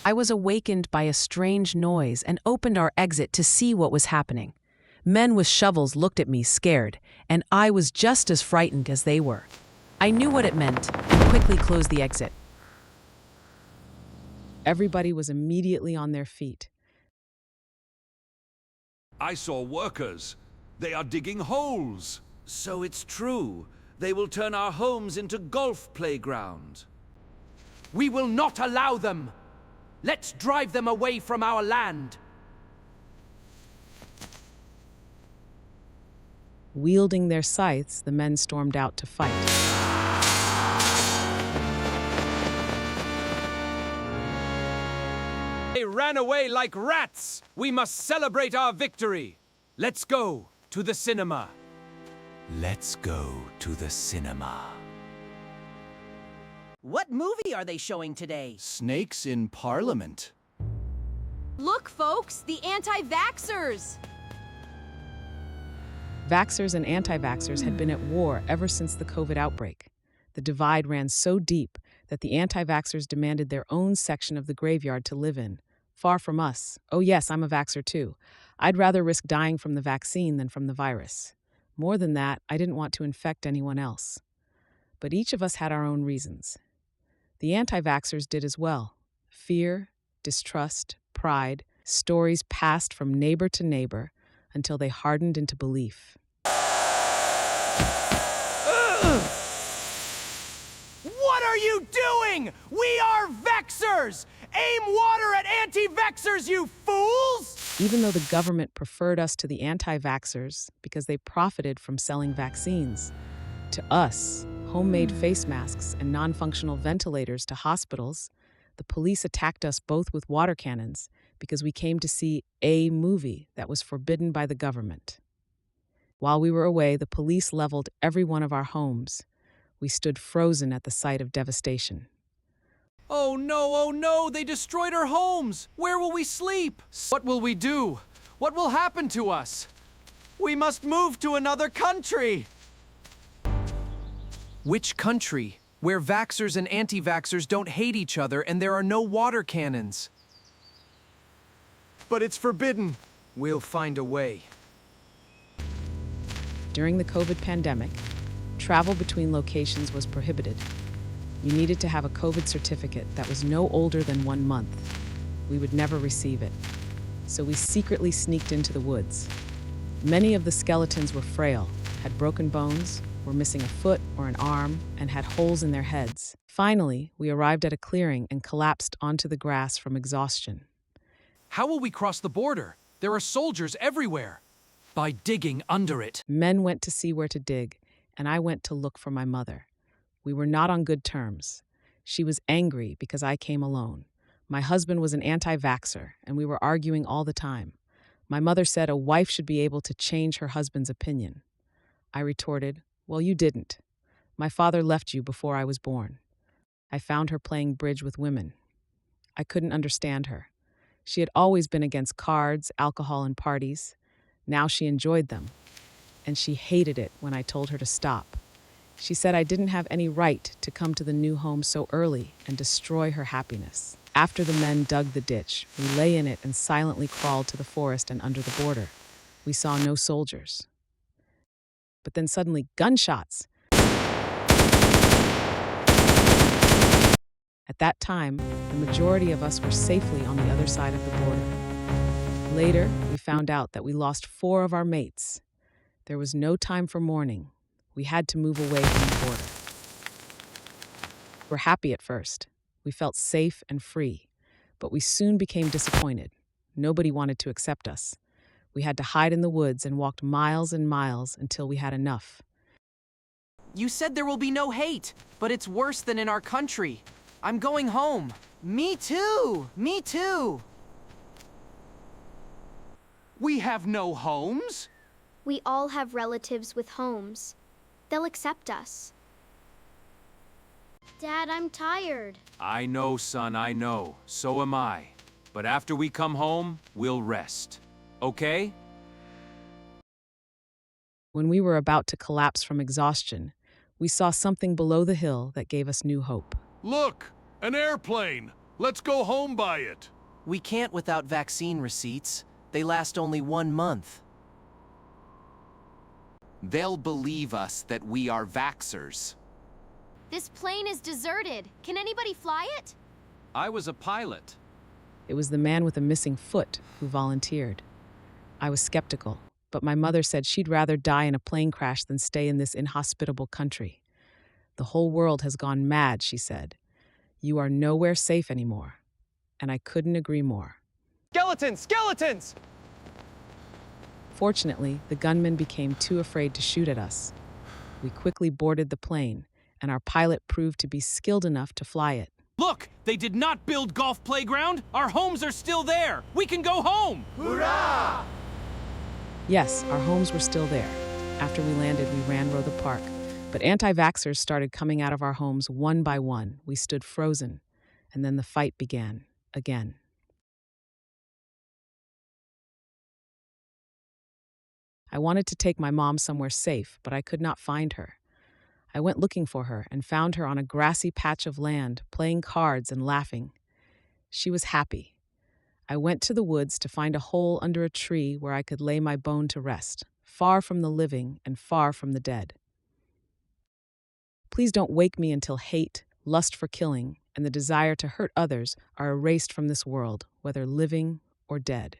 I was awakened by a strange noise and opened our exit to see what was happening. Men with shovels looked at me scared, and I was just as frightened as they were. I knew what it meant and quickly closed the exit. Everybody was immediately on their feet. I saw workers. They are digging holes. So it's true. They will turn our homes into golf playground. We will not allow them. Let's drive them away from our land. Wielding their scythes, the men stormed out to fight. They ran away like rats! We must celebrate our victory! Let's go to the cinema. Let's go to the cinema. What movie are they showing today? Snakes in Parliament. Look, folks, the anti-vaxxers! Vaxxers and anti-vaxxers had been at war ever since the COVID outbreak. The divide ran so deep that the anti-vaxxers demanded their own section of the graveyard to live in, far from us. Oh yes, I'm a vaxxer too. I'd rather risk dying from the vaccine than from the virus. More than that, I didn't want to infect anyone else. But each of us had our own reasons. The anti-vaxxers did as well. Fear, distrust, pride, stories passed from neighbor to neighbor until they hardened into belief. What are you doing? We are vaxxers! Aim water at anti-vaxxers, you fools! Even though the government preferred us to the anti-vaxxers because they profited from selling vaccines, to us, homemade face masks and non-functional ventilators to hospitals, the police attacked us both with water cannons because we came to see a movie that was forbidden by the government. While we were away, the police leveled every one of our homes. We stood frozen at the sight of devastation. Oh no, they destroyed our homes! Where will we sleep? What will we do? What will happen to us? We must move to another country! Which country? Where vaxxers and anti-vaxxers don't hate each other and there are no water cannons. But it's forbidden. We'll find a way. During the COVID pandemic, travel between locations was prohibited. You needed to have a COVID certificate that was no older than 1 month. We would never receive it. So we secretly sneaked into the woods. Many of the skeletons were frail, had broken bones, were missing a foot or an arm, and had holes in their heads. Finally, we arrived at a clearing and collapsed onto the grass from exhaustion. How will we cross the border? There are soldiers everywhere. By digging under it. Men went to see where to dig, and I went to look for my mother. We were not on good terms. She was angry because I came alone. My husband was an anti-vaxxer, and we were arguing all the time. My mother said a wife should be able to change her husband's opinion. I retorted, "Well, you didn't. My father left you before I was born." I found her playing bridge with women. I couldn't understand her. She had always been against cards, alcohol, and parties. Now she enjoyed them, and she hated it when I told her to stop. She said I didn't have any right to come to the new home so early and destroy her happiness. After the men dug the ditch, we lay in it and silently crawled to the forest and under the border. We saw no soldiers. But then suddenly, gunshots. At that time, the majority of us were safely on the other side of the border. Later, we found out that we lost 4 of our mates. There was no time for mourning. We had to move away from the border. We were happy at first. We felt safe and free. But we soon became disappointed. Nobody wanted to accept us. We had to hide in the woods and walked miles and miles until we had enough. You said there will be no hate, but it's worse than in our country. I'm going home. Me too! Me too! We have no homes? We all have relatives with homes. They'll accept us. Dad, I'm tired. I know, son, I know. So am I. But after we come home, we'll rest. Okay? When we were about to collapse from exhaustion, we saw something below the hill that gave us new hope. Look! An airplane! Let's go home by it. We can't without vaccine receipts. They last only 1 month. They'll believe us that we are vaxxers. This plane is deserted. Can anybody fly it? I was a pilot. It was the man with a missing foot who volunteered. I was skeptical, but my mother said she'd rather die in a plane crash than stay in this inhospitable country. The whole world has gone mad, she said. You are nowhere safe anymore. And I couldn't agree more. Skeletons! Skeletons! Fortunately, the gunmen became too afraid to shoot at us. We quickly boarded the plane, and our pilot proved to be skilled enough to fly it. Look! They did not build Golf Playground! Our homes are still there! We can go home! Yes, our homes were still there. After we landed, we ran Rotha Park. But anti-vaxxers started coming out of our homes one by one. We stood frozen, and then the fight began again. I wanted to take my mom somewhere safe, but I could not find her. I went looking for her and found her on a grassy patch of land, playing cards and laughing. She was happy. I went to the woods to find a hole under a tree where I could lay my bone to rest, far from the living and far from the dead. Please don't wake me until hate, lust for killing, and the desire to hurt others are erased from this world, whether living or dead.